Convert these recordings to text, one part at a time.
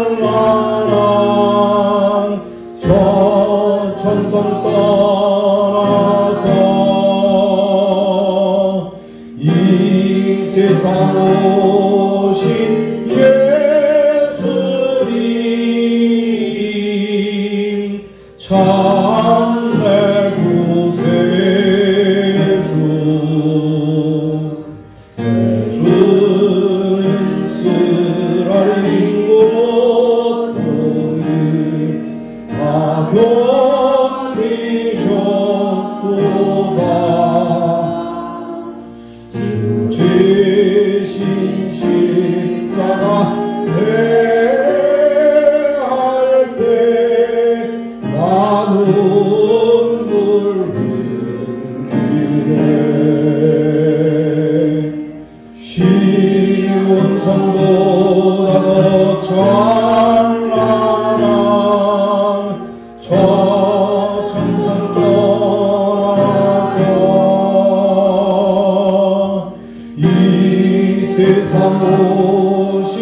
찬란한 저 천성 떠나서 이 세상 오신 예수님 참내 구세주 내 주는 쓰라린 고통을 다 견디셨도다 주 지신 십자가 대할 때 나 눈물 흘리네 시온 성보다 더 찬란한 저 천성 떠나서 이 세상 오신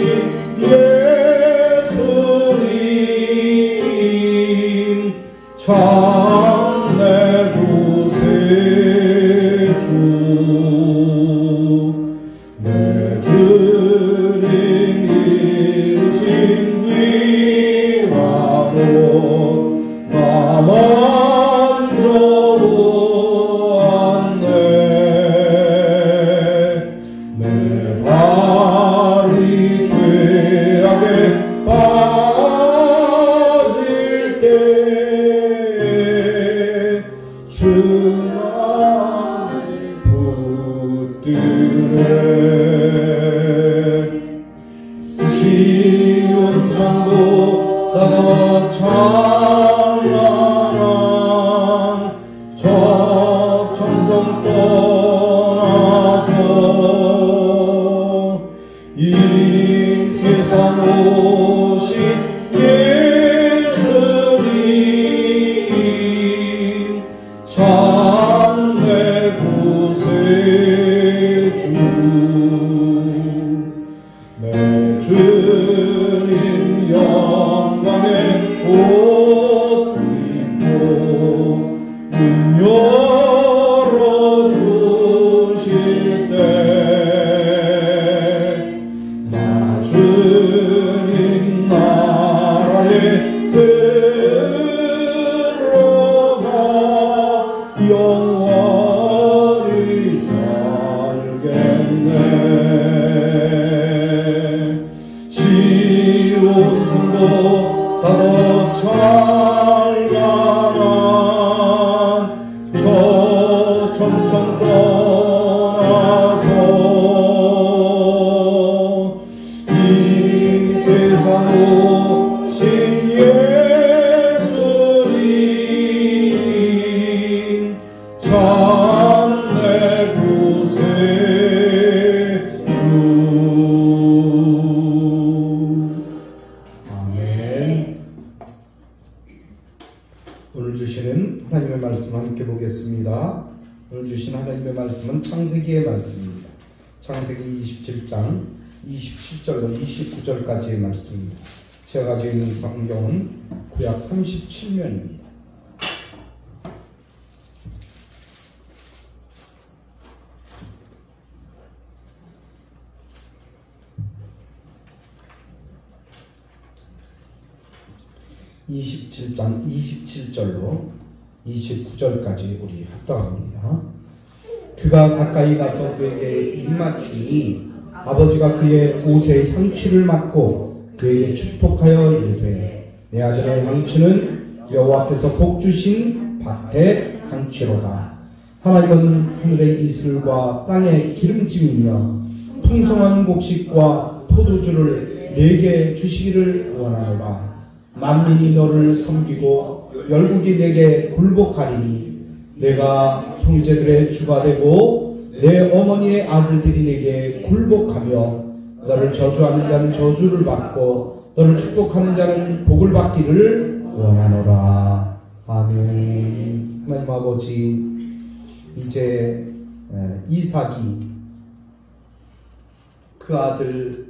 예수님 참내 구세주 내 주님 이루신 위화로 나 만져보았네 내 발이 죄악에 빠질 때 주 나를 붙드네 시온 성보다 더 찬란한 저 천성 떠나서 이 세상 오신 예수님 참내 구세주 내 주님 영광의 옷 입고 문 열어주실 때 나 주님 나라에 들어가 영원히 살겠네 시온 성보다 더 찬란한 저 천성 떠나서 이 세상 오신 예수님 참내 구세주 아멘. 오늘 주시는 하나님의 말씀 함께 보겠습니다. 오늘 주신 하나님의 말씀은 창세기의 말씀입니다. 창세기 27장 27절로 29절까지의 말씀입니다. 제가 가지고 있는 성경은 구약 37면입니다. (27장) 27절로 29절까지 우리 합독합니다. 그가 가까이 가서 그에게 입맞추니 아버지가 그의 옷에 향취를 맡고 그에게 축복하여 이르되 내 아들의 향취는 여호와께서 복 주신 밭의 향취로다. 하나님은 하늘의 이슬과 땅의 기름짐이며 풍성한 곡식과 포도주를 내게 주시기를 원하노라. 만민이 너를 섬기고 열국이 내게 굴복하리니 내가 형제들의 주가 되고 내 어머니의 아들들이 내게 굴복하며 너를 저주하는 자는 저주를 받고 너를 축복하는 자는 복을 받기를 원하노라. 아멘. 하나님 아버지, 이제 이삭이 그 아들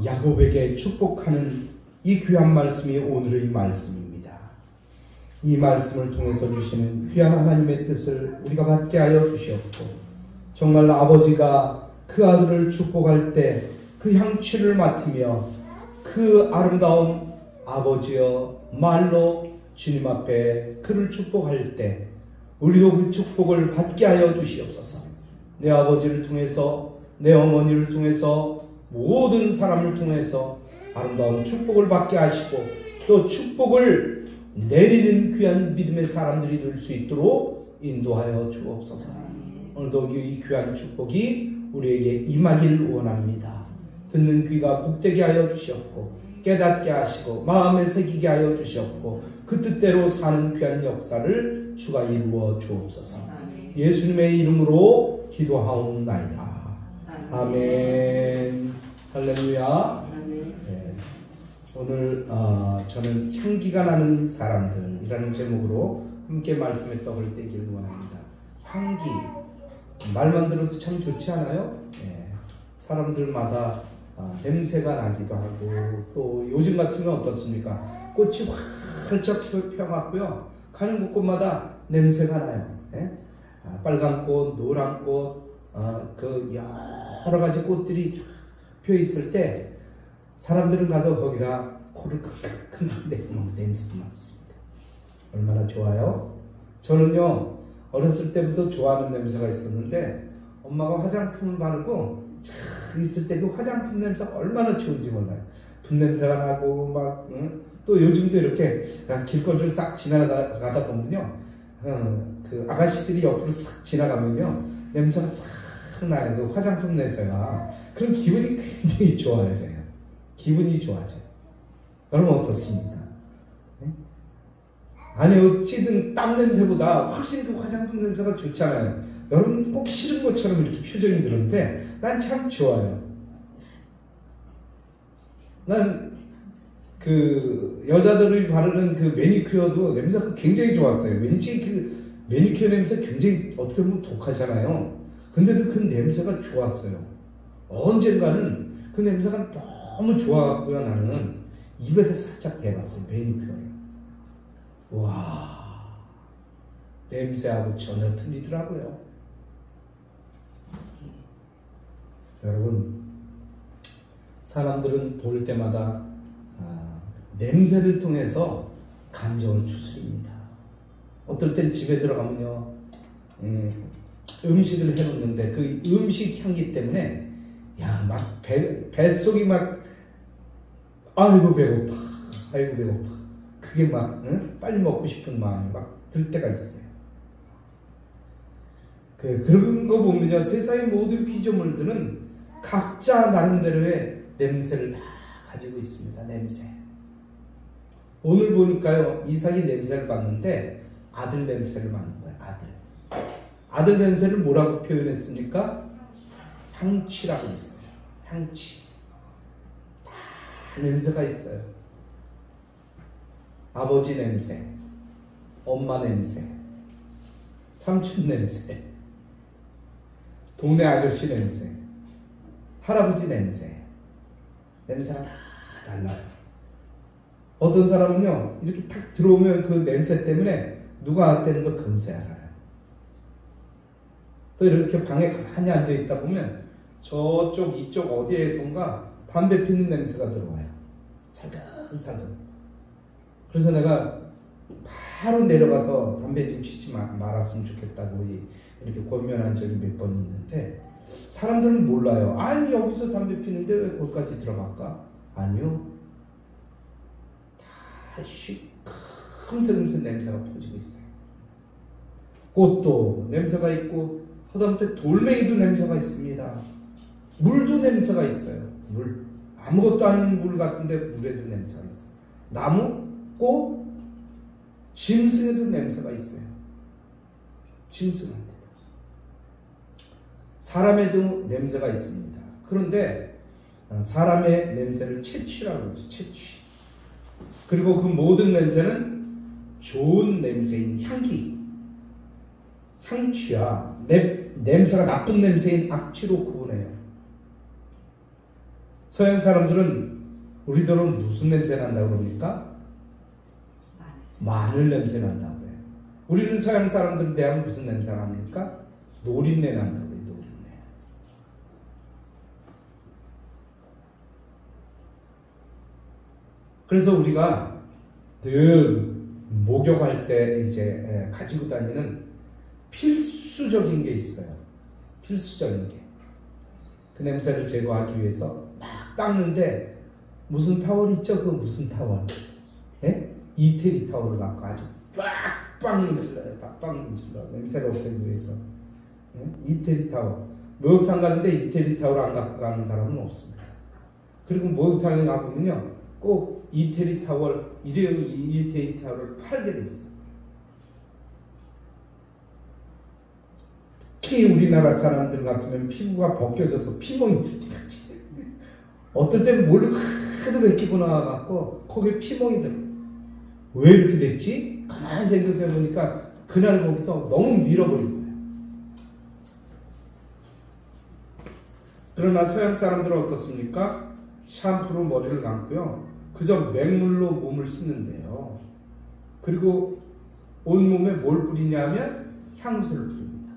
야곱에게 축복하는 이 귀한 말씀이 오늘의 말씀입니다. 이 말씀을 통해서 주시는 귀한 하나님의 뜻을 우리가 받게 하여 주시옵고, 정말 아버지가 그 아들을 축복할 때 그 향취를 맡으며 그 아름다운 아버지여 말로 주님 앞에 그를 축복할 때 우리도 그 축복을 받게 하여 주시옵소서. 내 아버지를 통해서, 내 어머니를 통해서, 모든 사람을 통해서 아름다운 축복을 받게 하시고, 또 축복을 내리는 귀한 믿음의 사람들이 될 수 있도록 인도하여 주옵소서. 오늘도 이 귀한 축복이 우리에게 임하기를 원합니다. 듣는 귀가 복되게 하여 주시옵고, 깨닫게 하시고, 마음에 새기게 하여 주시옵고, 그 뜻대로 사는 귀한 역사를 주가 이루어 주옵소서. 예수님의 이름으로 기도하옵나이다. 아멘. 할렐루야. 네. 오늘 저는 향기가 나는 사람들이라는 제목으로 함께 말씀의 떡을 떼기를 원합니다. 향기, 말만 들어도 참 좋지 않아요? 네. 사람들마다 냄새가 나기도 하고, 또 요즘 같으면 어떻습니까? 꽃이 활짝 펴갖고요, 가는 곳곳마다 냄새가 나요. 네? 빨간 꽃, 노란 꽃, 그 여러 가지 꽃들이 쫙 펴 있을 때 사람들은 가서 거기다 코를 킁킁 대고 냄새가 났습니다. 얼마나 좋아요? 저는요, 어렸을 때부터 좋아하는 냄새가 있었는데, 엄마가 화장품을 바르고 쫙 있을 때 그 화장품 냄새가 얼마나 좋은지 몰라요. 분냄새가 나고 막, 또 요즘도 이렇게 길거리를 싹 지나가다 보면요, 그 아가씨들이 옆으로 싹 지나가면요, 냄새가 싹 나요. 그 화장품 냄새가. 그럼 기분이 굉장히 좋아져요. 기분이 좋아져요. 여러분 어떻습니까? 네? 아니, 어찌든 땀 냄새보다 훨씬 그 화장품 냄새가 좋잖아요. 여러분 꼭 싫은 것처럼 이렇게 표정이 그런데 난 참 좋아요. 난 그 여자들이 바르는 그 매니큐어도 냄새가 굉장히 좋았어요. 왠지 그 매니큐어 냄새 굉장히 어떻게 보면 독하잖아요. 근데도 그 냄새가 좋았어요. 언젠가는 그 냄새가 너무 좋아갖고요, 나는 입에다 살짝 대봤어요, 매니큐어를. 와, 냄새하고 전혀 틀리더라고요. 여러분, 사람들은 볼 때마다 냄새를 통해서 감정을 추스립니다. 어떨 땐 집에 들어가면요, 음식을 해놓는데 그 음식 향기 때문에 막 뱃속이 막 아이고 배고파, 아이고 배고파, 그게 막 빨리 먹고 싶은 마음이 막 들 때가 있어요. 그런 거 보면요, 세상의 모든 피조물들은 각자 나름대로의 냄새를 다 가지고 있습니다. 냄새. 오늘 보니까요, 이삭이 냄새를 맡는데 아들 냄새를 맡는 거예요. 아들 냄새를 뭐라고 표현했습니까? 향취라고 했어요. 향취. 다 냄새가 있어요. 아버지 냄새, 엄마 냄새, 삼촌 냄새, 동네 아저씨 냄새, 할아버지 냄새. 냄새가 다 달라요. 어떤 사람은요, 이렇게 탁 들어오면 그 냄새 때문에 누가 왔다는 걸 금세 알아요. 또 이렇게 방에 가만히 앉아있다 보면 저쪽 이쪽 어디에선가 담배 피는 냄새가 들어와요. 살금살금. 그래서 내가 바로 내려가서 담배 좀 피지 말았으면 좋겠다고 이렇게 권면한 적이 몇 번 있는데, 사람들은 몰라요. 아니, 여기서 담배 피는데 왜 거기까지 들어갈까? 아니요. 다 시큼새금새 냄새가 퍼지고 있어요. 꽃도 냄새가 있고, 하다못해 돌멩이도 냄새가 있습니다. 물도 냄새가 있어요. 물. 아무것도 아닌 물 같은데 물에도 냄새가 있어요. 나무, 꽃, 짐승에도 냄새가 있어요. 짐승한테. 사람에도 냄새가 있습니다. 그런데 사람의 냄새를 채취라고 하죠. 채취. 그리고 그 모든 냄새는 좋은 냄새인 향기, 향취와 냄새가 나쁜 냄새인 악취로 구분해요. 서양 사람들은 우리들은 무슨 냄새 난다고 그럽니까? 마늘 냄새 난다고 해요. 우리는 서양 사람들에 대한 무슨 냄새가 납니까? 노린내 난다고 해요. 노린내. 그래서 우리가 늘 목욕할 때 이제 가지고 다니는 필수적인 게 있어요. 필수적인 게. 그 냄새를 제거하기 위해서 막 닦는데 무슨 타월 있죠? 그 무슨 타월? 예? 이태리 타월을 갖고 아주 빡빡 문질러요. 빡빡 문질러. 냄새를 없애기 위해서. 예? 이태리 타월. 목욕탕 가는데 이태리 타월 안 갖고 가는 사람은 없습니다. 그리고 목욕탕에 가보면요. 꼭 이태리 타월, 일회용 이태리 타월을 팔게 돼 있어요. 특히 우리나라 사람들 같으면 피부가 벗겨져서 피멍이 들지. 어떨 때는 뭘 하도 벗기고 나와갖고 거기에 피멍이 들어. 왜 이렇게 됐지? 가만히 생각해보니까 그날 거기서 너무 밀어버린 거예요. 그러나 서양 사람들은 어떻습니까? 샴푸로 머리를 감고요. 그저 맹물로 몸을 씻는데요. 그리고 온몸에 뭘 뿌리냐면 향수를 뿌립니다.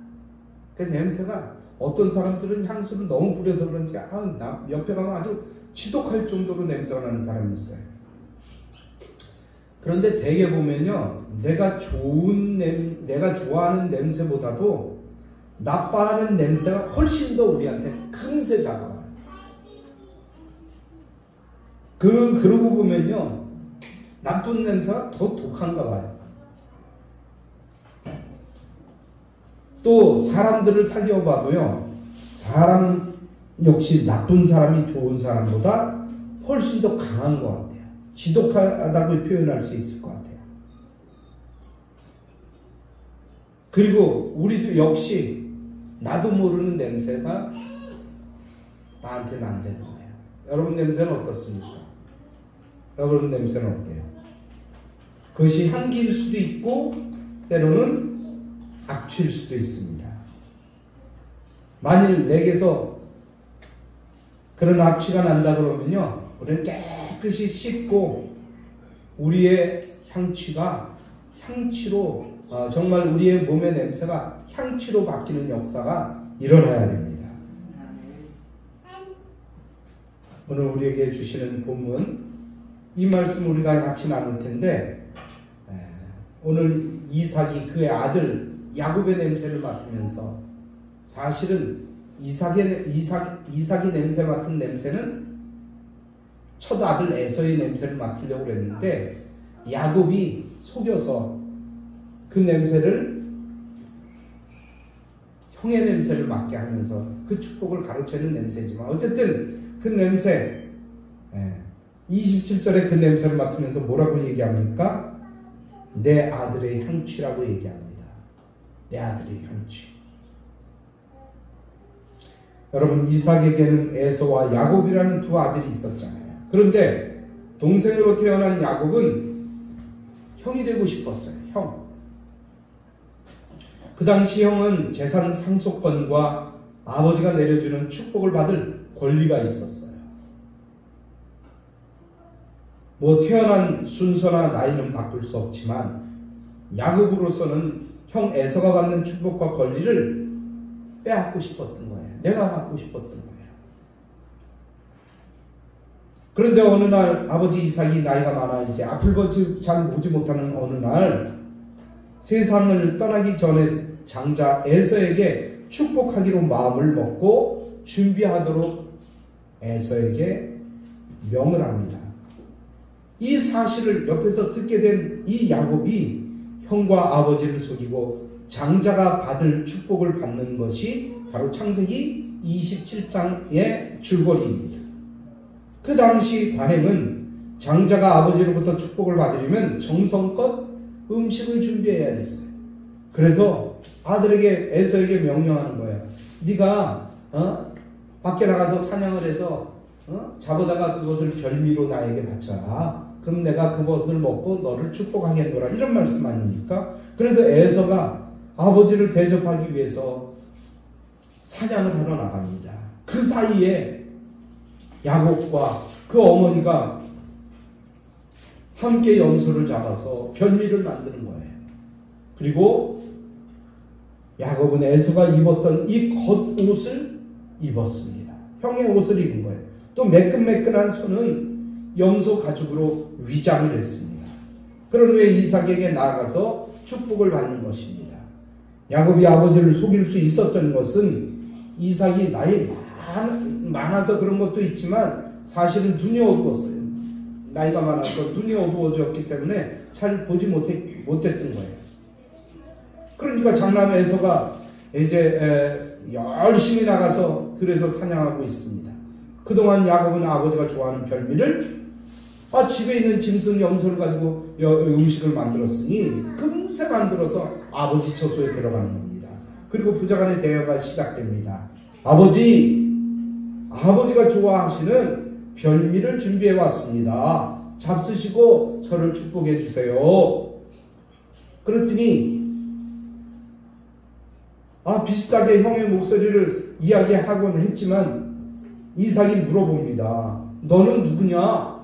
그 냄새가 어떤 사람들은 향수를 너무 뿌려서 그런지 나 옆에 가면 아주 지독할 정도로 냄새가 나는 사람이 있어요. 그런데 대개 보면요, 내가 좋아하는 냄새보다도 나빠하는 냄새가 훨씬 더 우리한테 금세 다가와요. 그러고 보면요, 나쁜 냄새가 더 독한가 봐요. 또 사람들을 사귀어 봐도요, 사람 역시 나쁜 사람이 좋은 사람보다 훨씬 더 강한 것 같아요. 지독하다고 표현할 수 있을 것 같아요. 그리고 우리도 역시 나도 모르는 냄새가 나한테는 안 되는 거예요. 여러분 냄새는 어떻습니까? 여러분 냄새는 어때요? 그것이 향기일 수도 있고 때로는 악취일 수도 있습니다. 만일 내게서 그런 악취가 난다 그러면요, 우리는 깨끗이 씻고 우리의 향취로 정말 우리의 몸의 냄새가 향취로 바뀌는 역사가 일어나야 됩니다. 오늘 우리에게 주시는 본문, 이 말씀 우리가 같이 나눌 텐데, 오늘 이삭이 그의 아들 야곱의 냄새를 맡으면서, 사실은 이삭이 냄새 맡은 냄새는 첫 아들 에서의 냄새를 맡으려고 했는데 야곱이 속여서 그 냄새를 형의 냄새를 맡게 하면서 그 축복을 가로채는 냄새지만, 어쨌든 그 냄새, 27절에 그 냄새를 맡으면서 뭐라고 얘기합니까? 내 아들의 향취라고 얘기합니다. 내 아들의 향취. 여러분, 이삭에게는 에서와 야곱이라는 두 아들이 있었잖아요. 그런데 동생으로 태어난 야곱은 형이 되고 싶었어요. 형. 그 당시 형은 재산 상속권과 아버지가 내려주는 축복을 받을 권리가 있었어요. 태어난 순서나 나이는 바꿀 수 없지만 야곱으로서는 형 에서가 받는 축복과 권리를 빼앗고 싶었던 거예요. 내가 갖고 싶었던 거예요. 그런데 어느 날 아버지 이삭이 나이가 많아 이제 앞을 잘 보지 못하는 어느 날, 세상을 떠나기 전에 장자 에서에게 축복하기로 마음을 먹고 준비하도록 에서에게 명을 합니다. 이 사실을 옆에서 듣게 된 이 야곱이 형과 아버지를 속이고 장자가 받을 축복을 받는 것이 바로 창세기 27장의 줄거리입니다. 그 당시 관행은 장자가 아버지로부터 축복을 받으려면 정성껏 음식을 준비해야 됐어요. 그래서 아들에게 에서에게 명령하는 거예요. 네가 밖에 나가서 사냥을 해서 잡아다가 그것을 별미로 나에게 바쳐라. 그럼 내가 그것을 먹고 너를 축복하겠노라. 이런 말씀 아닙니까? 그래서 에서가 아버지를 대접하기 위해서 사냥을 하러 나갑니다. 그 사이에 야곱과 그 그 어머니가 함께 염소를 잡아서 별미를 만드는 거예요. 그리고 야곱은 에서가 입었던 이 겉옷을 입었습니다. 형의 옷을 입은 거예요. 또 매끈매끈한 손은 염소 가죽으로 위장을 했습니다. 그런 후에 이삭에게 나아가서 축복을 받는 것입니다. 야곱이 아버지를 속일 수 있었던 것은 이삭이 나이 많아서 그런 것도 있지만 사실은 눈이 어두웠어요. 나이가 많아서 눈이 어두워졌기 때문에 잘 보지 못했던 거예요. 그러니까 장남 에서가 이제 열심히 나가서 들에서 사냥하고 있습니다. 그동안 야곱은 아버지가 좋아하는 별미를 집에 있는 짐승 염소를 가지고 음식을 만들었으니 금세 만들어서 아버지 처소에 들어가는 겁니다. 그리고 부자간의 대화가 시작됩니다. 아버지가 좋아하시는 별미를 준비해 왔습니다. 잡수시고 저를 축복해 주세요. 그랬더니 비슷하게 형의 목소리를 이야기하곤 했지만 이삭이 물어봅니다. 너는 누구냐?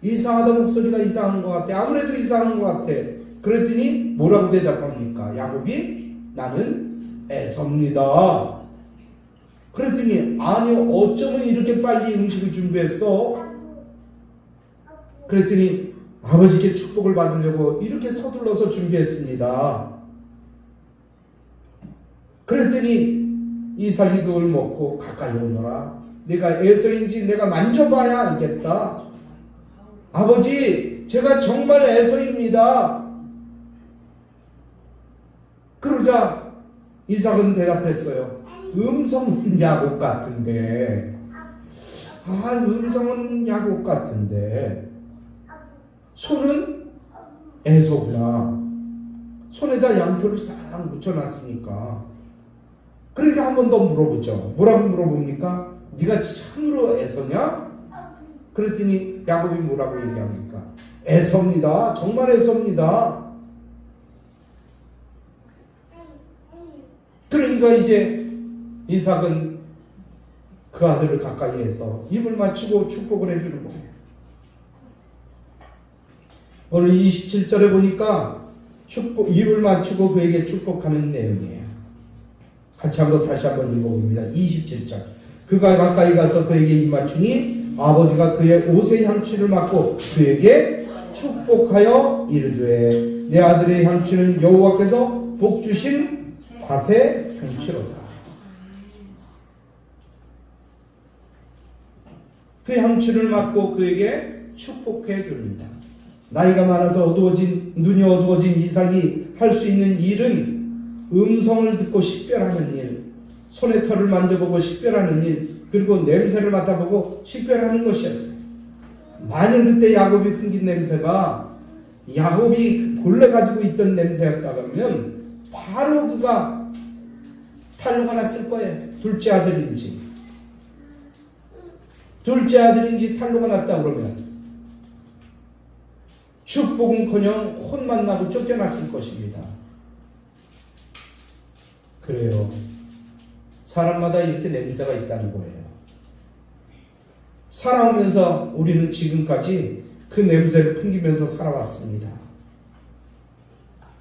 이상하다, 목소리가 이상한 것 같아. 아무래도 이상한 것 같아. 그랬더니 뭐라고 대답합니까? 야곱이 나는 에서입니다. 그랬더니 아니 어쩌면 이렇게 빨리 음식을 준비했어? 그랬더니 아버지께 축복을 받으려고 이렇게 서둘러서 준비했습니다. 그랬더니 이삭이 그걸 먹고 가까이 오너라. 내가 에서인지 내가 만져봐야 알겠다. 아버지, 제가 정말 에서입니다. 그러자 이삭은 대답했어요. 음성은 야곱 같은데. 음성은 야곱 같은데. 손은 에서구나. 손에다 양털을 싹 묻혀놨으니까. 그러니까 한 번 더 물어보죠. 뭐라고 물어봅니까? 네가 참으로 에서냐? 그랬더니 야곱이 뭐라고 얘기합니까? 에서입니다. 정말 에서입니다. 그러니까 이제 이삭은 그 아들을 가까이 해서 입을 맞추고 축복을 해주는 거예요. 오늘 27절에 보니까 입을 맞추고 그에게 축복하는 내용이에요. 다시 한번 읽어봅니다. 27절. 그가 가까이 가서 그에게 입 맞추니 아버지가 그의 옷의 향취를 맡고 그에게 축복하여 이르되 내 아들의 향취는 여호와께서 복 주신 밭의 향취로다. 그 향취를 맡고 그에게 축복해 줍니다. 나이가 많아서 눈이 어두워진 이삭이 할 수 있는 일은 음성을 듣고 식별하는 일, 손의 털을 만져보고 식별하는 일, 그리고 냄새를 맡아보고 식별하는 것이었어요. 만일 그때 야곱이 풍긴 냄새가 야곱이 본래 가지고 있던 냄새였다면 바로 그가 탄로가 났을 거예요. 둘째 아들인지 탄로가 났다 그러면 축복은커녕 혼만 나고 쫓겨났을 것입니다. 그래요. 사람마다 이렇게 냄새가 있다는 거예요. 살아오면서 우리는 지금까지 그 냄새를 풍기면서 살아왔습니다.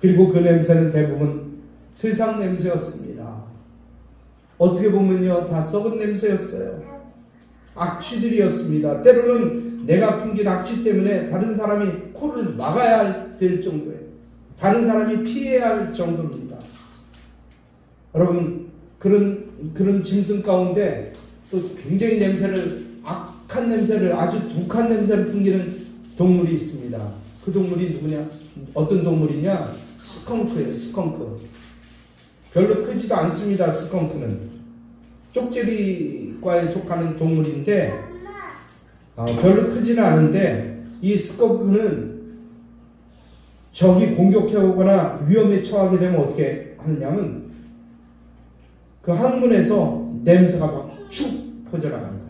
그리고 그 냄새는 대부분 세상 냄새였습니다. 어떻게 보면요, 다 썩은 냄새였어요. 악취들이었습니다. 때로는 내가 풍긴 악취 때문에 다른 사람이 코를 막아야 될 정도예요. 다른 사람이 피해야 할 정도입니다. 여러분, 그런 짐승 가운데 또 굉장히 악한 냄새를, 아주 독한 냄새를 풍기는 동물이 있습니다. 그 동물이 누구냐? 어떤 동물이냐? 스컹크예요, 스컹크. 별로 크지도 않습니다, 스컹크는. 쪽제비과에 속하는 동물인데, 별로 크지는 않은데, 이 스컹크는 적이 공격해오거나 위험에 처하게 되면 어떻게 하느냐면, 그 항문에서 냄새가 막 쭉 퍼져나가는 거예요.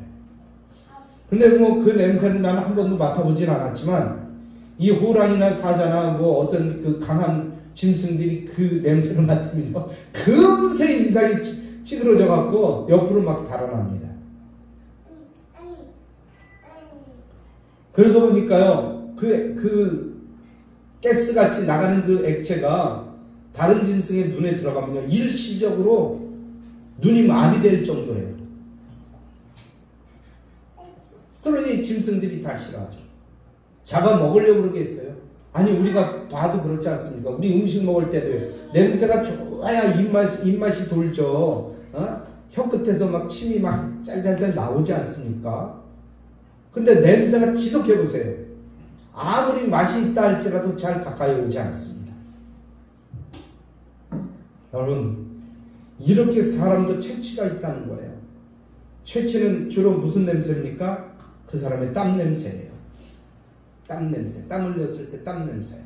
근데 그 냄새는 나는 한 번도 맡아보진 않았지만, 이 호랑이나 사자나 어떤 그 강한 짐승들이 그 냄새를 맡으면 금세 인상이 찌그러져 갖고 옆으로 막 달아납니다. 그래서 보니까요, 그 가스같이 나가는 그 액체가 다른 짐승의 눈에 들어가면요, 일시적으로 눈이 마비될 정도예요. 그러니 짐승들이 다 싫어하죠. 잡아먹으려고 그러겠어요. 아니, 우리가 봐도 그렇지 않습니까? 우리 음식 먹을 때도 냄새가 좋아야 입맛이 돌죠. 혀 끝에서 막 침이 막 짤짤짤 나오지 않습니까? 근데 냄새가 지독해보세요. 아무리 맛이 있다 할지라도 잘 가까이 오지 않습니다. 여러분, 이렇게 사람도 체취가 있다는 거예요. 체취는 주로 무슨 냄새입니까? 그 사람의 땀 냄새예요. 땀 냄새. 땀 흘렸을 때 땀 냄새.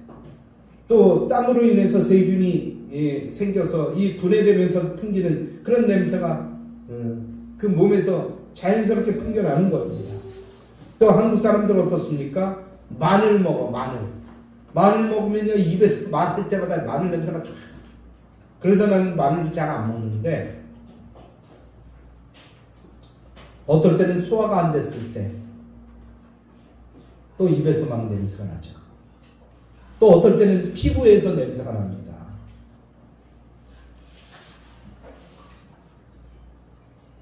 또 땀으로 인해서 세균이 생겨서 이 분해되면서 풍기는 그런 냄새가 그 몸에서 자연스럽게 풍겨나는 겁니다. 또 한국 사람들 어떻습니까? 마늘 먹어, 마늘. 마늘 먹으면요, 입에서 마실 때마다 마늘 냄새가 쫙. 그래서 나는 마늘을 잘 안 먹는데, 어떨 때는 소화가 안 됐을 때, 또 입에서 막 냄새가 나죠. 또 어떨 때는 피부에서 냄새가 납니다.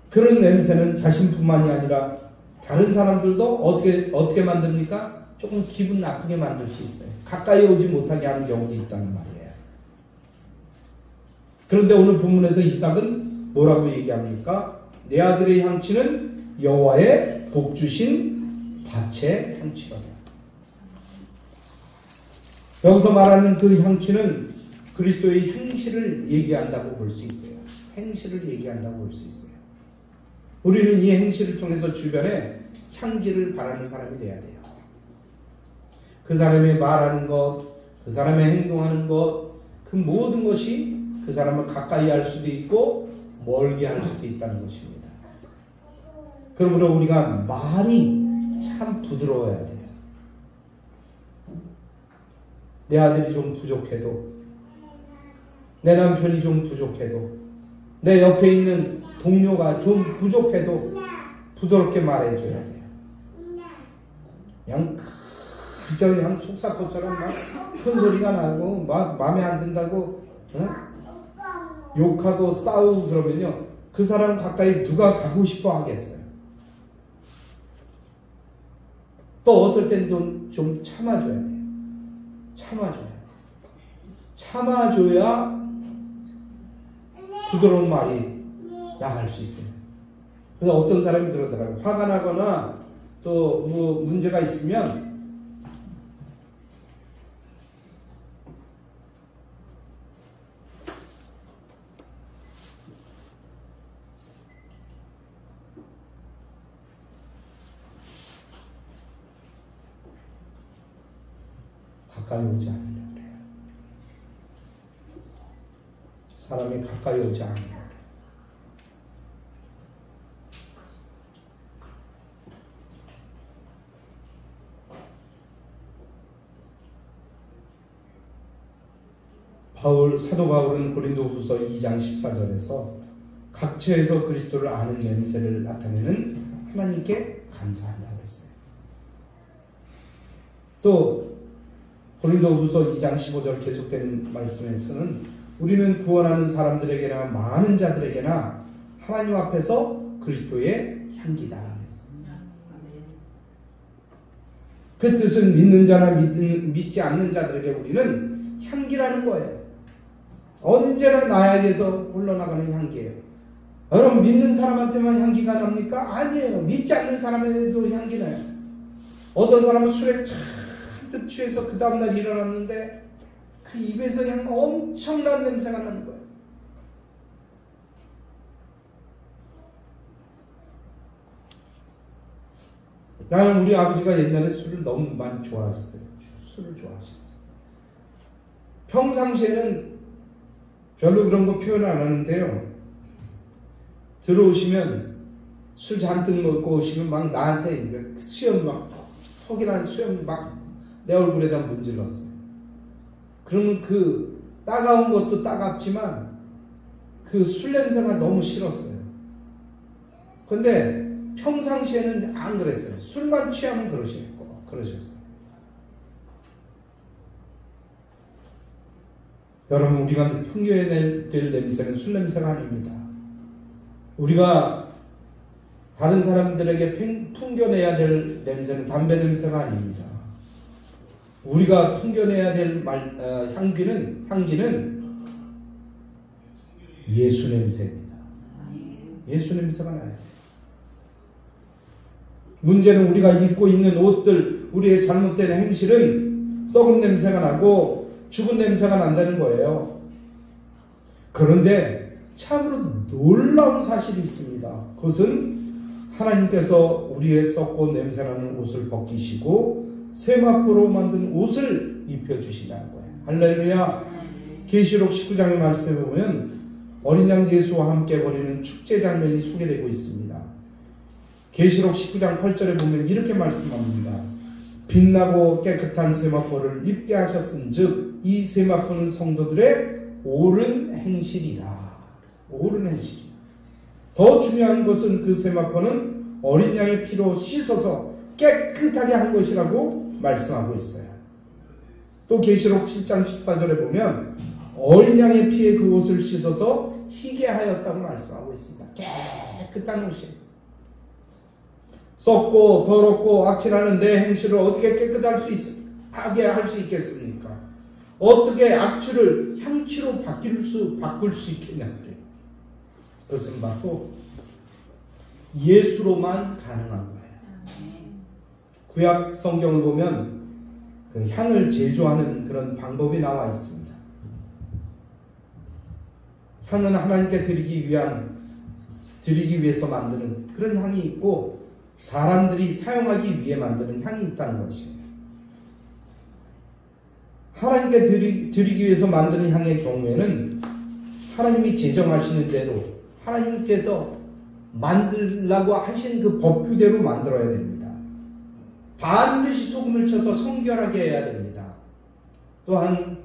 그런 냄새는 자신뿐만이 아니라 다른 사람들도 어떻게 만듭니까? 조금 기분 나쁘게 만들 수 있어요. 가까이 오지 못하게 하는 경우도 있다는 말이에요. 그런데 오늘 본문에서 이삭은 뭐라고 얘기합니까? 내 아들의 향취는 여호와의 복 주신 밭의 향취로다. 여기서 말하는 그 향취는 그리스도의 행실을 얘기한다고 볼 수 있어요. 행실을 얘기한다고 볼 수 있어요. 우리는 이 행실을 통해서 주변에 향기를 바라는 사람이 돼야 돼요. 그 사람의 말하는 것, 그 사람의 행동하는 것, 그 모든 것이 그 사람을 가까이 할 수도 있고 멀게 할 수도 있다는 것입니다. 그러므로 우리가 말이 참 부드러워야 돼요. 내 아들이 좀 부족해도, 내 남편이 좀 부족해도, 내 옆에 있는 동료가 좀 부족해도 부드럽게 말해줘야 돼요. 그냥 속사포처럼 막 큰 소리가 나고 막 마음에 안 든다고 욕하고 싸우고 그러면요, 그 사람 가까이 누가 가고 싶어 하겠어요. 또 어떨 땐 좀 참아줘야 돼요. 참아줘야 부드러운 말이 나갈 수 있어요. 그래서 어떤 사람이 그러더라고요. 화가 나거나 또 뭐 문제가 있으면 가까이 오지 않으려고 그래요. 사람이 가까이 오지 않으려고 그래요. 사도 바울은 고린도후서 2장 14절에서 각처에서 그리스도를 아는 냄새를 나타내는 하나님께 감사한다고 했어요. 또 고린도후서 2장 15절 계속되는 말씀에서는 우리는 구원하는 사람들에게나 많은 자들에게나 하나님 앞에서 그리스도의 향기다 했습니다. 그 뜻은 믿는 자나 믿지 않는 자들에게 우리는 향기라는 거예요. 언제나 나에게서 흘러나가는 향기예요. 여러분, 믿는 사람한테만 향기가 납니까? 아니에요. 믿지 않는 사람에게도 향기 나요. 어떤 사람은 술에 잔뜩 취해서 그 다음날 일어났는데 그 입에서 그냥 엄청난 냄새가 나는 거예요. 나는 우리 아버지가 옛날에 술을 너무 많이 좋아했어요. 술을 좋아하셨어요. 평상시에는 별로 그런 거 표현 안 하는데요. 들어오시면 술 잔뜩 먹고 오시면 막 나한테 수염 막 퍽이란 수염 막 내 얼굴에다 문질렀어요. 그러면 그 따가운 것도 따갑지만 그 술 냄새가 너무 싫었어요. 근데 평상시에는 안 그랬어요. 술만 취하면 그러시고 그러셨어요. 여러분, 우리가 풍겨야 될 냄새는 술 냄새가 아닙니다. 우리가 다른 사람들에게 풍겨내야 될 냄새는 담배 냄새가 아닙니다. 우리가 풍겨내야 될 향기는 예수 냄새입니다. 예수 냄새가 나요. 문제는 우리가 입고 있는 옷들, 우리의 잘못된 행실은 썩은 냄새가 나고 죽은 냄새가 난다는 거예요. 그런데 참으로 놀라운 사실이 있습니다. 그것은 하나님께서 우리의 썩고 냄새나는 옷을 벗기시고 세마포로 만든 옷을 입혀주신다는 거예요. 할렐루야. 계시록 19장의 말씀에 보면 어린 양 예수와 함께 벌이는 축제 장면이 소개되고 있습니다. 계시록 19장 8절에 보면 이렇게 말씀합니다. 빛나고 깨끗한 세마포를 입게 하셨은즉 이 세마포는 성도들의 옳은 행실이라. 옳은 행실. 더 중요한 것은 그 세마포는 어린 양의 피로 씻어서 깨끗하게 한 것이라고 말씀하고 있어요. 또 계시록 7장 14절에 보면 어린 양의 피에 그 옷을 씻어서 희게 하였다고 말씀하고 있습니다. 깨끗한 옷이. 썩고 더럽고 악취나는 내 행실을 어떻게 깨끗하게 할 수 있겠습니까? 어떻게 악취를 향취로 바꿀 수 있겠냐. 그것은 바로 예수로만 가능한 거예요. 구약 성경을 보면 그 향을 제조하는 그런 방법이 나와 있습니다. 향은 하나님께 드리기 위해서 만드는 그런 향이 있고 사람들이 사용하기 위해 만드는 향이 있다는 것이에요. 하나님께 드리기 위해서 만드는 향의 경우에는 하나님이 제정하시는 대로 하나님께서 만들라고 하신 그 법규대로 만들어야 됩니다. 반드시 소금을 쳐서 성결하게 해야 됩니다. 또한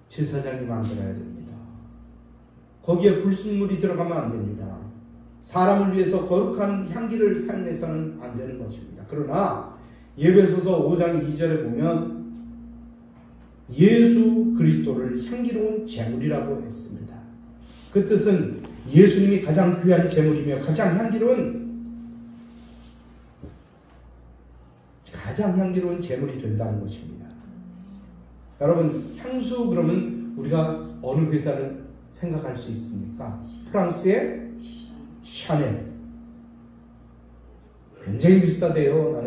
제사장이 만들어야 됩니다. 거기에 불순물이 들어가면 안 됩니다. 사람을 위해서 거룩한 향기를 사용해서는 안 되는 것입니다. 그러나 예배소서 5장 2절에 보면 예수 그리스도를 향기로운 제물이라고 했습니다. 그 뜻은 예수님이 가장 귀한 제물이며 가장 향기로운 제물이 된다는 것입니다. 여러분, 향수 그러면 우리가 어느 회사를 생각할 수 있습니까? 프랑스의 샤넬. 굉장히 비싸대요.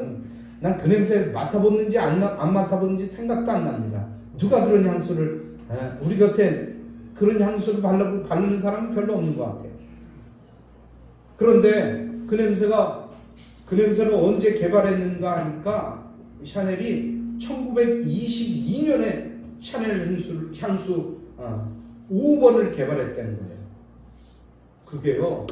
난 그 냄새 맡아봤는지 안 맡아봤는지 생각도 안 납니다. 누가 그런 향수를 우리 곁에 그런 향수를 바르는 사람은 별로 없는 것 같아요. 그런데 그 냄새를 언제 개발했는가 하니까 샤넬이 1922년에 샤넬 향수 5번을 개발했다는 거예요. 그게요,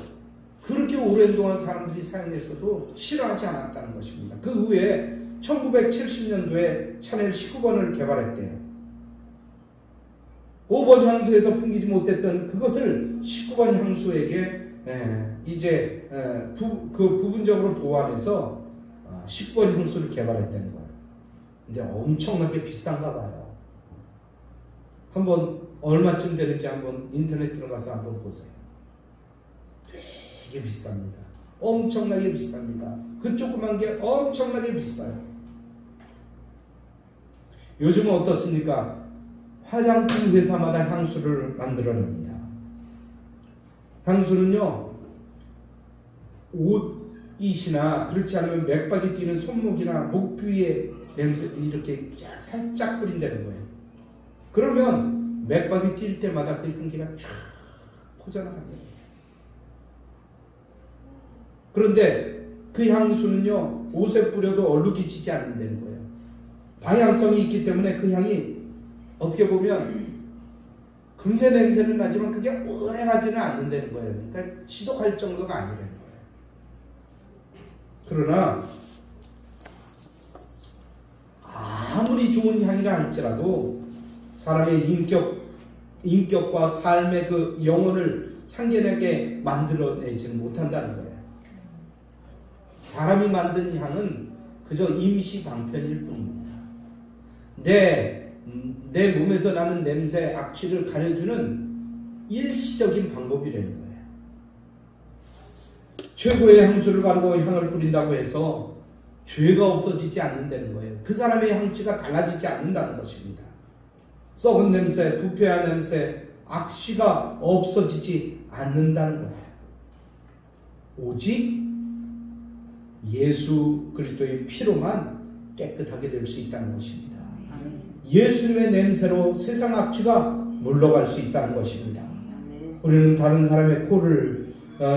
그렇게 오랜 동안 사람들이 사용했어도 싫어하지 않았다는 것입니다. 그 후에 1970년도에 샤넬 19번을 개발했대요. 5번 향수에서 풍기지 못했던 그것을 19번 향수에게 이제 부분적으로 보완해서 10번 향수를 개발했다는 거예요. 근데 엄청나게 비싼가 봐요. 한번 얼마쯤 되는지 한번 인터넷 들어가서 한번 보세요. 되게 비쌉니다. 엄청나게 비쌉니다. 그 조그만 게 엄청나게 비싸요. 요즘은 어떻습니까? 화장품 회사마다 향수를 만들어냅니다. 향수는요, 옷깃이나 그렇지 않으면 맥박이 뛰는 손목이나 목 부위에 냄새 이렇게 살짝 뿌린다는 거예요. 그러면 맥박이 뛸 때마다 그 향기가 쫙 퍼져나갑니다. 그런데 그 향수는요, 옷에 뿌려도 얼룩이 지지 않는다는 거예요. 방향성이 있기 때문에 그 향이 어떻게 보면 금세 냄새는 나지만 그게 오래 가지는 않는다는 거예요. 그러니까 지독할 정도가 아니라는 거예요. 그러나 아무리 좋은 향이라 할지라도 사람의 인격과 삶의 그 영혼을 향기나게 만들어내지는 못한다는 거예요. 사람이 만든 향은 그저 임시 방편일 뿐입니다. 내 몸에서 나는 냄새, 악취를 가려주는 일시적인 방법이라는 거예요. 최고의 향수를 바르고 향을 뿌린다고 해서 죄가 없어지지 않는다는 거예요. 그 사람의 향취가 달라지지 않는다는 것입니다. 썩은 냄새, 부패한 냄새, 악취가 없어지지 않는다는 거예요. 오직 예수 그리스도의 피로만 깨끗하게 될 수 있다는 것입니다. 예수님의 냄새로 세상 악취가 물러갈 수 있다는 것입니다. 우리는 다른 사람의 코를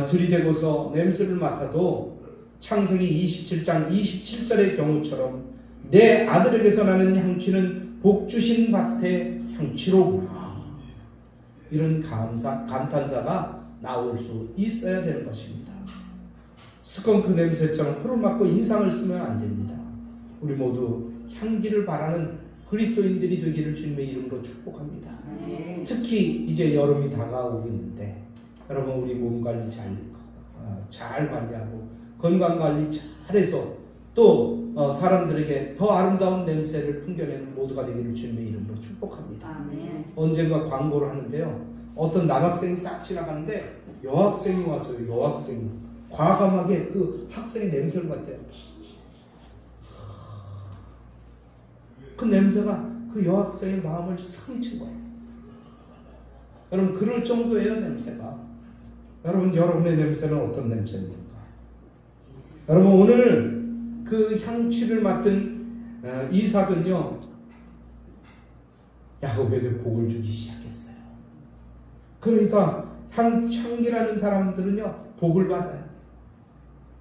들이대고서 냄새를 맡아도 창세기 27장 27절의 경우처럼 내 아들에게서 나는 향취는 복주신 밭의 향취로구나. 이런 감탄사가 나올 수 있어야 되는 것입니다. 스컹크 냄새처럼 코를 막고 인상을 쓰면 안 됩니다. 우리 모두 향기를 바라는 그리스도인들이 되기를 주님의 이름으로 축복합니다. 특히 이제 여름이 다가오고 있는데 여러분 우리 몸 관리 잘 관리하고 건강 관리 잘해서 또 사람들에게 더 아름다운 냄새를 풍겨내는 모두가 되기를 주님의 이름으로 축복합니다. 아멘. 언젠가 광고를 하는데요. 어떤 남학생이 싹 지나가는데 여학생이 왔어요. 여학생이 과감하게 그 학생의 냄새를 맡대요. 그 냄새가 그 여학생의 마음을 스친 거예요. 여러분 그럴 정도예요. 냄새가. 여러분 여러분의 냄새는 어떤 냄새입니까? 여러분 오늘 그 향취를 맡은 이삭은요 야곱에게 복을 주기 시작했어요. 그러니까 향기라는 사람들은요 복을 받아요.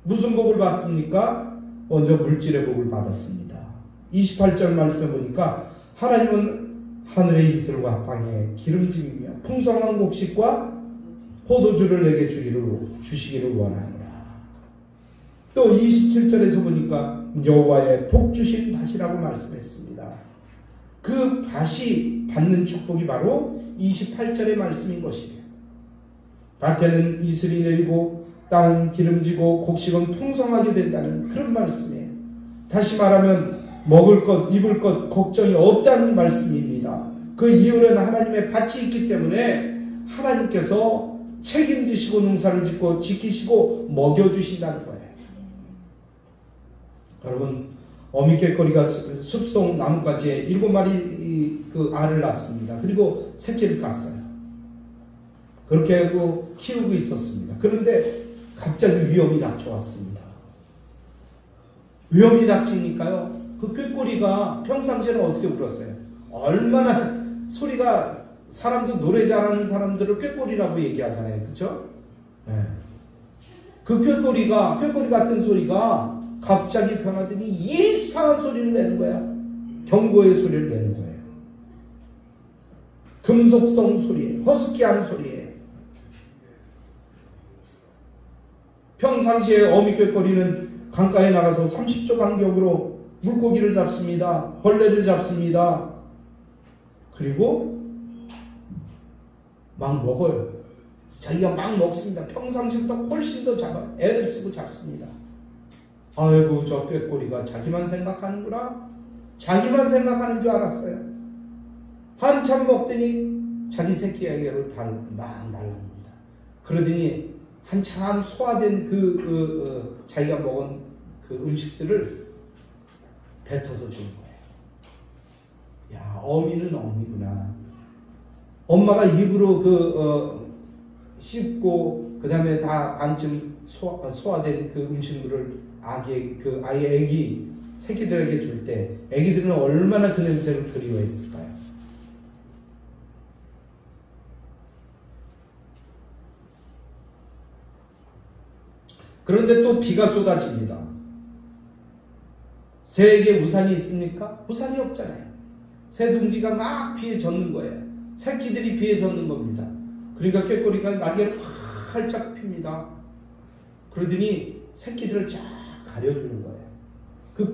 무슨 복을 받습니까? 먼저 물질의 복을 받았습니다. 28절 말씀에 보니까 하나님은 하늘의 이슬과 땅에 기름짐이며 풍성한 곡식과 포도주를 내게 주시기를 원하노라. 또 27절에서 보니까 여호와의 복 주신 밭이라고 말씀했습니다. 그 밭이 받는 축복이 바로 28절의 말씀인 것이에요. 밭에는 이슬이 내리고 땅은 기름지고 곡식은 풍성하게 된다는 그런 말씀이에요. 다시 말하면 먹을 것, 입을 것 걱정이 없다는 말씀입니다. 그 이유는 하나님의 밭이 있기 때문에 하나님께서 책임지시고 농사를 짓고 지키시고 먹여주신다는 거예요. 여러분 어미깨꼬리가 숲속 나뭇가지에 7마리 그 알을 낳습니다. 그리고 새끼를 깠어요. 그렇게 하고 키우고 있었습니다. 그런데 갑자기 위험이 닥쳐왔습니다. 위험이 닥치니까요. 그 꾀꼬리가 평상시에는 어떻게 울었어요? 얼마나 소리가 사람도 노래 잘하는 사람들을 꾀꼬리라고 얘기하잖아요. 그렇죠? 네. 그 꾀꼬리 같은 소리가 갑자기 변하더니 이상한 소리를 내는 거야. 경고의 소리를 내는 거예요. 금속성 소리예요. 허스키한 소리예요. 평상시에 어미 꾀꼬리는 강가에 나가서 30초 간격으로 물고기를 잡습니다. 벌레를 잡습니다. 그리고 막 먹어요. 자기가 막 먹습니다. 평상시보다 훨씬 더 애를 쓰고 잡습니다. 아이고 저 꾀꼬리가 자기만 생각하는구나. 자기만 생각하는 줄 알았어요. 한참 먹더니 자기 새끼에게로 막 날라옵니다. 그러더니 한참 소화된 자기가 먹은 그 음식들을 뱉어서 주는 거예요. 야, 어미는 어미구나. 엄마가 입으로 씹고 그 다음에 다 반쯤 소화된 그 음식물을 아이의 애기 새끼들에게 줄 때 애기들은 얼마나 그 냄새를 그리워했을까요? 그런데 또 비가 쏟아집니다. 새에게 우산이 있습니까? 우산이 없잖아요. 새 둥지가 막 비에 젖는 거예요. 새끼들이 비에 젖는 겁니다. 그러니까 꾀꼬리가 날개를 활짝 핍니다. 그러더니 새끼들을 쫙 가려주는 거예요. 그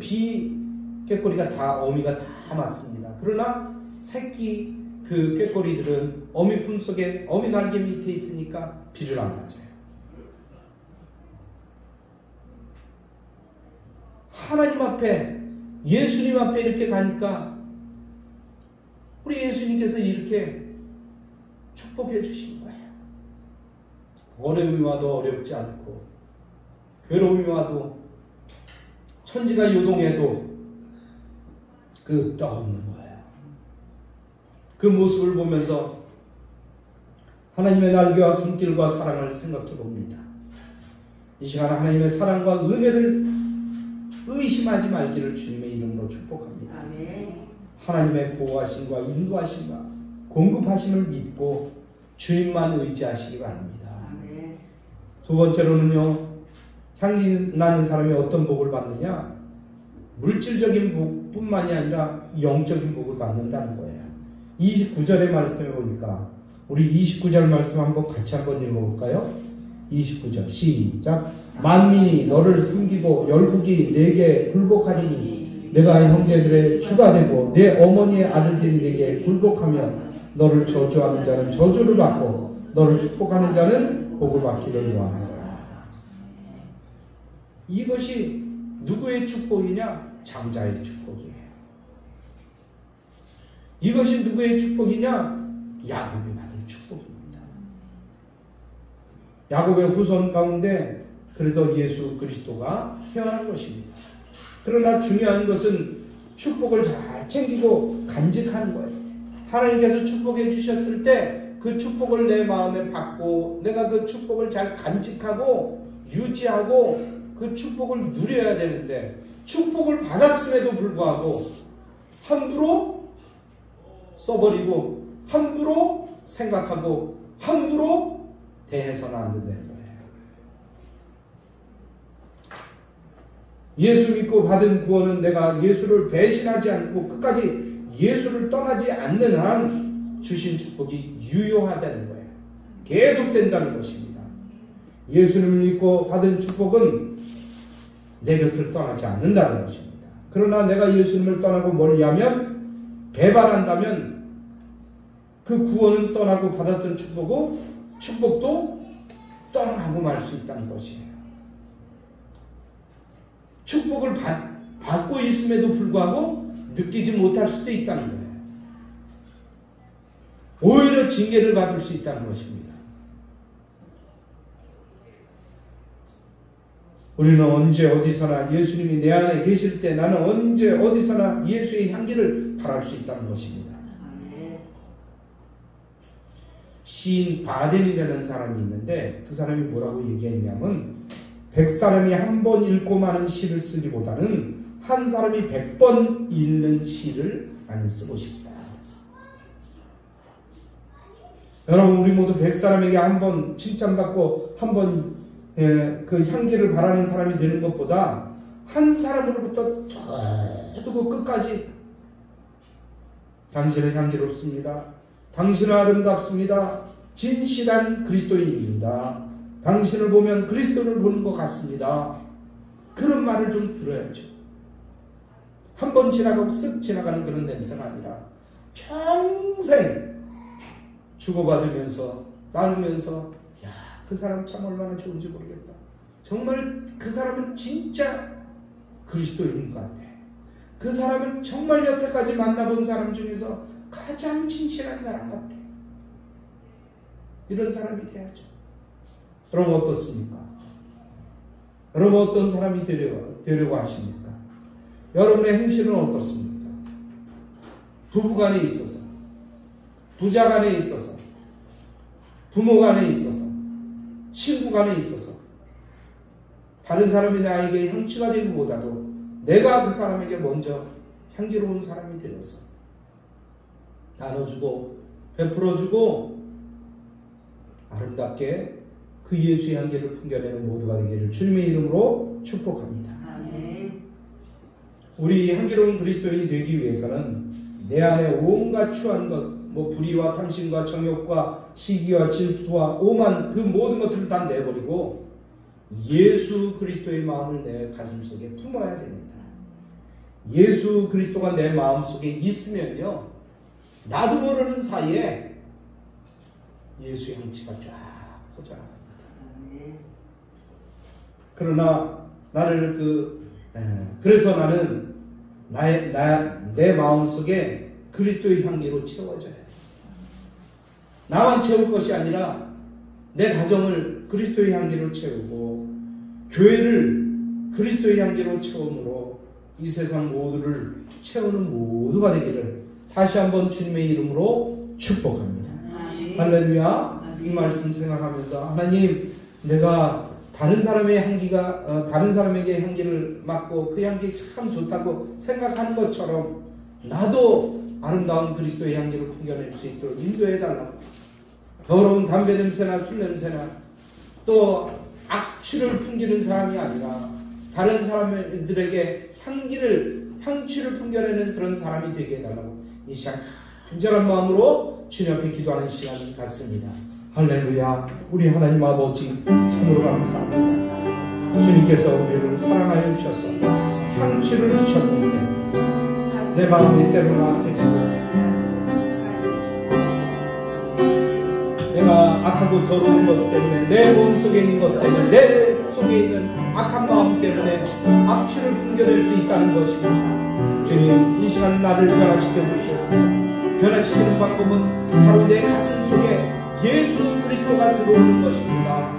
꾀꼬리가 어미가 다 맞습니다. 그러나 새끼 그 꾀꼬리들은 어미 품속에 어미 날개 밑에 있으니까 비를 안 맞아요. 하나님 앞에, 예수님 앞에 이렇게 가니까 우리 예수님께서 이렇게 축복해 주신 거예요. 어려움이 와도 어렵지 않고, 괴로움이 와도, 천지가 요동해도 그 떠없는 거예요. 그 모습을 보면서 하나님의 날개와 손길과 사랑을 생각해 봅니다. 이 시간 하나님의 사랑과 은혜를 의심하지 말기를 주님의 이름으로 축복합니다. 하나님의 보호하심과 인도하심과 공급하심을 믿고 주님만 의지하시기 바랍니다. 두 번째로는요, 향기 나는 사람이 어떤 복을 받느냐? 물질적인 복뿐만이 아니라 영적인 복을 받는다는 거예요. 29절의 말씀을 보니까 우리 29절 말씀 같이 한번 읽어볼까요? 29절 시작. 만민이 너를 섬기고 열국이 내게 굴복하리니 내가 형제들의 주가 되고 내 어머니의 아들들이 내게 굴복하며 너를 저주하는 자는 저주를 받고 너를 축복하는 자는 복을 받기를 원하노라. 이것이 누구의 축복이냐? 장자의 축복이에요. 이것이 누구의 축복이냐? 야곱이 받은 축복입니다. 야곱의 후손 가운데 그래서 예수 그리스도가 태어난 것입니다. 그러나 중요한 것은 축복을 잘 챙기고 간직하는 거예요. 하나님께서 축복해 주셨을 때 그 축복을 내 마음에 받고 내가 그 축복을 잘 간직하고 유지하고 그 축복을 누려야 되는데, 축복을 받았음에도 불구하고 함부로 써버리고 함부로 생각하고 함부로 대해서는 안 된다는 거예요. 예수 믿고 받은 구원은 내가 예수를 배신하지 않고 끝까지 예수를 떠나지 않는 한 주신 축복이 유효하다는 거예요. 계속된다는 것입니다. 예수를 믿고 받은 축복은 내 곁을 떠나지 않는다는 것입니다. 그러나 내가 예수님을 떠나고 멀리하면, 배반한다면 그 구원은 떠나고 받았던 축복도 떠나고 말 수 있다는 것이에요. 축복을 받고 있음에도 불구하고 느끼지 못할 수도 있다는 거예요. 오히려 징계를 받을 수 있다는 것입니다. 우리는 언제 어디서나 예수님이 내 안에 계실 때 나는 언제 어디서나 예수의 향기를 발할 수 있다는 것입니다. 시인 바델이라는 사람이 있는데 그 사람이 뭐라고 얘기했냐면, 100사람이 한 번 읽고 마는 시를 쓰기보다는 한 사람이 100번 읽는 시를 나는 쓰고 싶다. 여러분, 우리 모두 100사람에게 한 번 칭찬받고 한 번 그 향기를 바라는 사람이 되는 것보다 한 사람으로부터 저두고 끝까지 당신은 향기롭습니다. 당신은 아름답습니다. 진실한 그리스도인입니다. 당신을 보면 그리스도를 보는 것 같습니다. 그런 말을 좀 들어야죠. 한 번 지나가고 쓱 지나가는 그런 냄새가 아니라 평생 주고받으면서 나누면서, 야, 그 사람 참 얼마나 좋은지 모르겠다. 정말 그 사람은 진짜 그리스도인인 것 같아. 그 사람은 정말 여태까지 만나본 사람 중에서 가장 진실한 사람 같아. 이런 사람이 돼야죠. 여러분 어떻습니까? 여러분 어떤 사람이 되려고 하십니까? 여러분의 행실은 어떻습니까? 부부간에 있어서, 부자간에 있어서, 부모간에 있어서, 친구간에 있어서 다른 사람이 나에게 형치가 되기보다도 내가 그 사람에게 먼저 향기로운 사람이 되어서 나눠주고 베풀어주고 아름답게 그 예수의 향기를 풍겨내는 모두가 되기를 주님의 이름으로 축복합니다. 아멘. 우리 향기로운 그리스도인이 되기 위해서는 내 안에 온갖 추한 것, 불의와 탐심과 정욕과 시기와 질투와 오만, 그 모든 것들을 다 내버리고 예수 그리스도의 마음을 내 가슴 속에 품어야 됩니다. 예수 그리스도가 내 마음 속에 있으면요, 나도 모르는 사이에 예수의 향기가 쫙 퍼져나갑니다. 그러나 나를 그 그래서 나는 내 마음속에 그리스도의 향기로 채워져야 돼. 나만 채울 것이 아니라 내 가정을 그리스도의 향기로 채우고 교회를 그리스도의 향기로 채움으로 이 세상 모두를 채우는 모두가 되기를 다시 한번 주님의 이름으로 축복합니다. 할렐루야. 이 말씀 생각하면서 하나님, 내가 다른 사람의 향기가 다른 사람에게 향기를 맡고 그 향기 참 좋다고 생각하는 것처럼 나도 아름다운 그리스도의 향기를 풍겨낼 수 있도록 인도해달라고. 더러운 담배 냄새나 술 냄새나 또 악취를 풍기는 사람이 아니라 다른 사람들에게 향취를 풍겨내는 그런 사람이 되게 해달라고 이 시간 간절한 마음으로 주님 앞에 기도하는 시간 같습니다. 할렐루야. 우리 하나님 아버지 참으로 감사합니다. 주님께서 우리를 사랑하여 주셔서 향취를 주셨는데 내 마음이 때로는 악해지고 내가 악하고 더러운 것 때문에 내 몸속에 있는 것 때문에 내 속에 있는 악한 마음 때문에 악취를 풍겨낼 수 있다는 것입니다. 주님, 이 시간 나를 변화시켜 주시옵소서. 변화시키는 방법은 바로 내 가슴 속에 예수 그리스도가 들어오는 것입니다.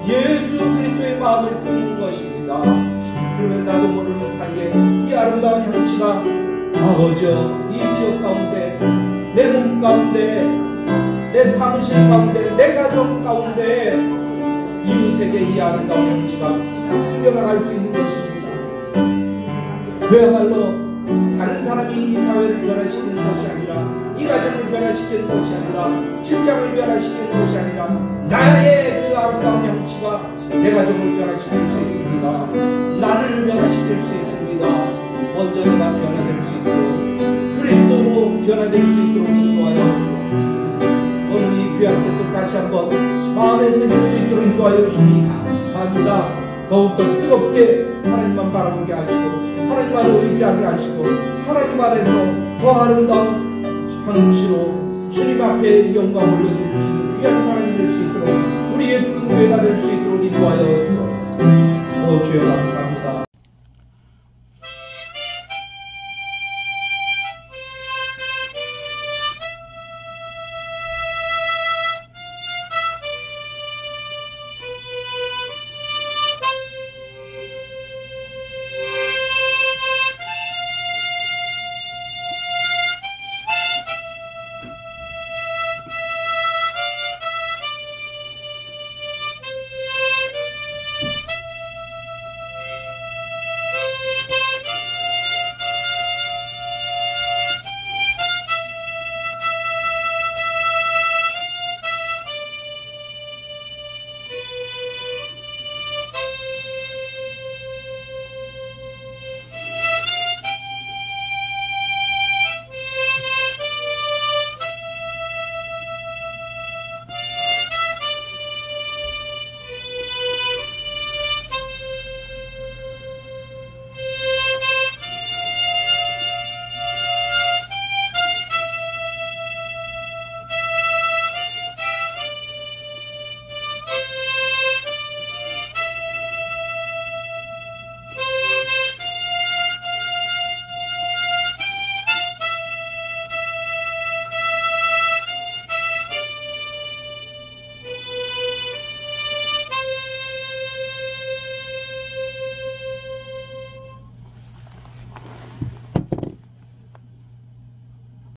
예수 그리스도의 마음을 품는 것입니다. 그러면 나도 모르는 사이에 이 아름다운 향취가 아버지여 이 지역 가운데 내 몸 가운데 내 사무실 가운데 내 가정 가운데 이웃에게 이 아름다운 향취가 풍겨나갈 수 있는 것입니다. 그야말로 다른 사람이 이 사회를 변화시키는 것이 아니라 이 가정을 변화시키는 것이 아니라 직장을 변화시키는 것이 아니라 나의 그 아름다운 향취가 내 가정을 변화시킬 수 있습니다. 나를 변화시킬 수 있습니다. 먼저 내가 변화될 수 있도록 그리스도로 변화될 수 있도록 인도하여 주옵소서. 오늘 이 귀한 뜻을 다시 한번 마음에 새길 수 있도록 인도하여 주니 감사합니다. 더욱더 뜨겁게 하나님만 바라보게 하시고 하나님만 의지하게 하시고 하나님 안에서 더 아름다운 향취로 주님 앞에 영광을 올려드릴 수 있는 귀한 사람이 될 수 있도록 우리의 푸른 교회가 될 수 있도록 인도하여 주옵소서. 주여 감사합니다.